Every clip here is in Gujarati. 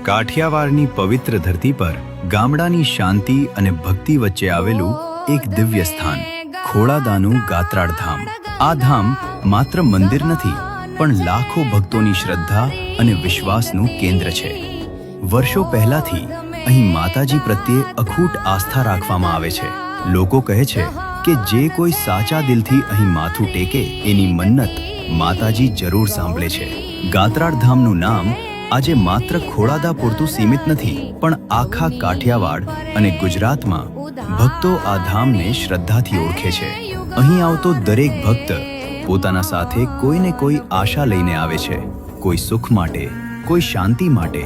કાઠિયાવાડની પવિત્ર ધરતી પર ગામડાની શાંતિ અને ભક્તિ વચ્ચે આવેલું એક દિવ્ય સ્થાન ખોડાદાનું ગાત્રાળ ધામ। આ ધામ માત્ર મંદિર નથી, પણ લાખો ભક્તોની શ્રદ્ધા અને વિશ્વાસનું કેન્દ્ર છે। વર્ષો પહેલાથી અહીં માતાજી પ્રત્યે અખૂટ આસ્થા રાખવામાં આવે છે। લોકો કહે છે કે જે કોઈ સાચા દિલથી અહીં માથું ટેકે એની મન્નત માતાજી જરૂર સાંભળે છે। ગાત્રાળ ધામનું નામ આજે માત્ર ખોડાદા પૂરતું સીમિત નથી, પણ આખા કાઠિયાવાડ અને ગુજરાતમાં ભક્તો આ ધામને શ્રદ્ધાથી ઓળખે છે। અહીં આવતો દરેક ભક્ત પોતાના સાથે કોઈને કોઈ આશા લઈને આવે છે, કોઈ સુખ માટે, કોઈ શાંતિ માટે,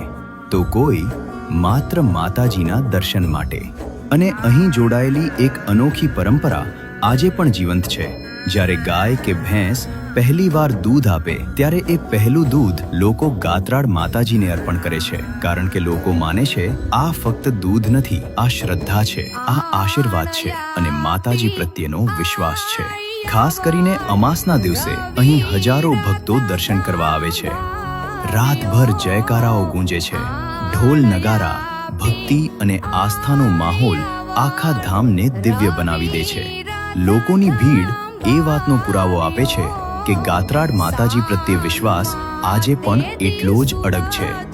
તો કોઈ માત્ર માતાજીના દર્શન માટે। અને અહીં જોડાયેલી એક અનોખી પરંપરા આજે પણ જીવંત છે। જ્યારે ગાય કે ભેંસ પહેલીવાર દૂધ આપે ત્યારે એ પહેલું દૂધ લોકો ગાત્રાળ માતાજીને અર્પણ કરે છે, કારણ કે લોકો માને છે આ ફક્ત દૂધ નથી, આ શ્રદ્ધા છે, આ આશીર્વાદ છે અને માતાજી પ્રત્યેનો વિશ્વાસ છે। ખાસ કરીને અમાસના દિવસે અહીં હજારો ભક્તો દર્શન કરવા આવે છે। રાતભર જયકારાઓ ગૂંજે છે, ઢોલ નગારા, ભક્તિ અને આસ્થાનો માહોલ આખા ધામને દિવ્ય બનાવી દે છે। લોકોની ભીડ એ વાતનો પુરાવો આપે છે કે ગાત્રાળ માતાજી પ્રત્યે વિશ્વાસ આજે પણ એટલો જ અડગ છે।